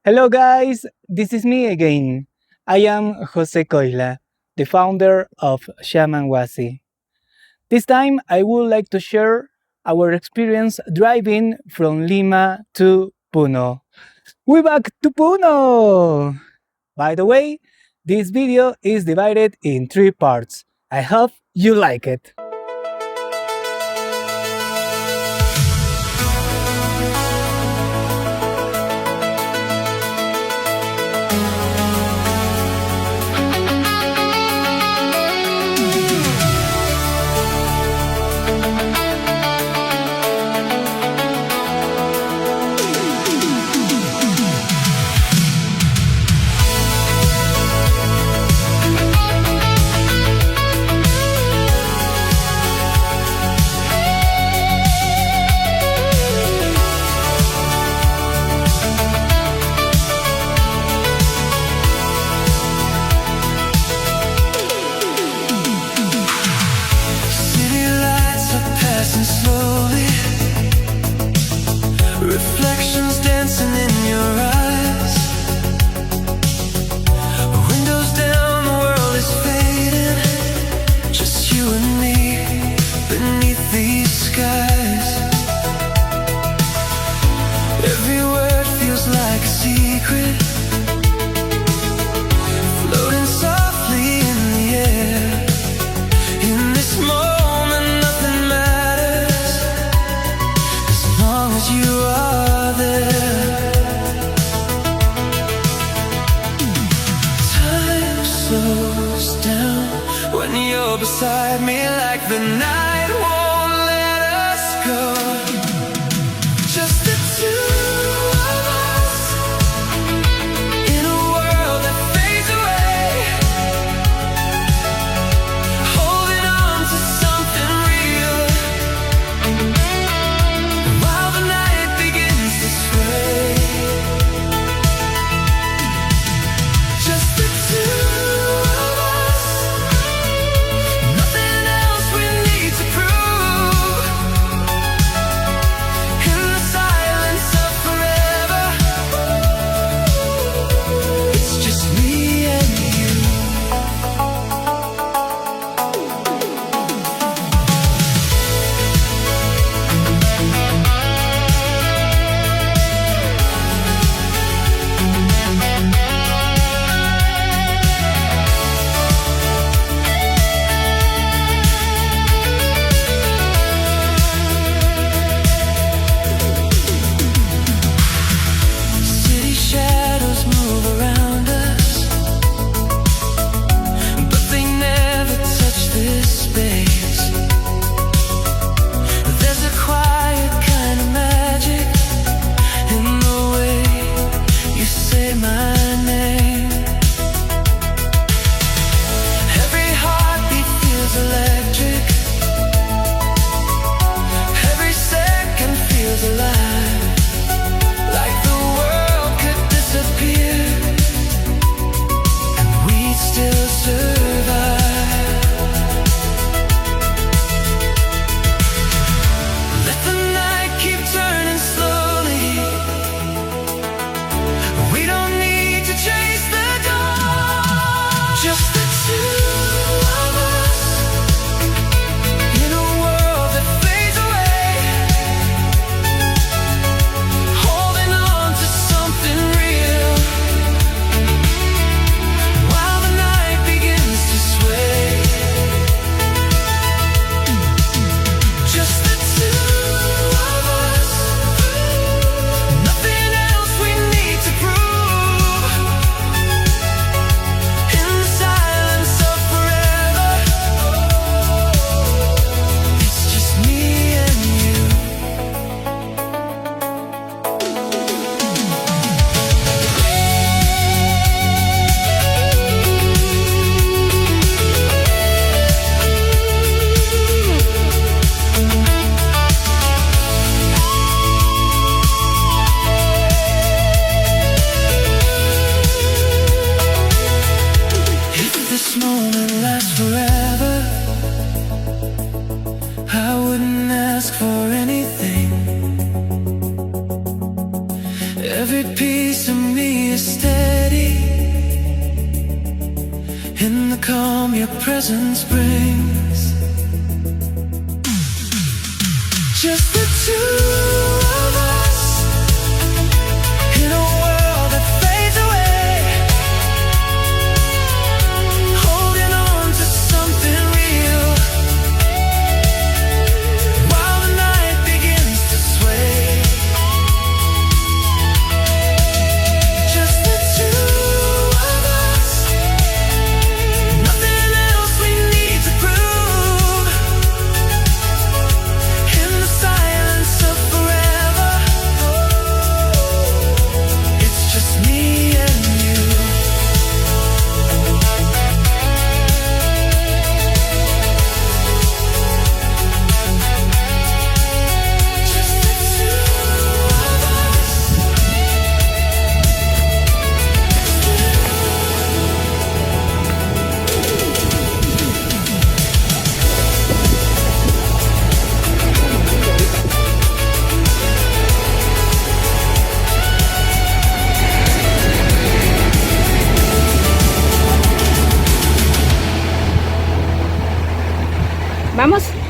Hello, guys. This is me again. I am Jose Coila, the founder of Shaman Wasi. This time, I would like to share our experience driving from Lima to Puno. We're back to Puno! By the way, this video is divided in three parts. I hope you like it. City lights are passing slowly, reflections dancing in your eyes. Windows down, the world is fading, just you and me beneath these skies. Every word feels like a secret, floating softly in the air. In this moment, nothing matters as long as you are there. Time slows down when you're beside me, like the night won't let us go. Just the two of us in a world that fades away, holding on to something real while the night begins to sway. Just the two of us, nothing else we need to piece of me is steady in the calm your presence brings. Just the two of us in a world that fades away, holding on to something real while the night begins to sway. Just the two of us, nothing else we need to prove. In the silence of forever, it's just me and you. Just the two of us. Vamos.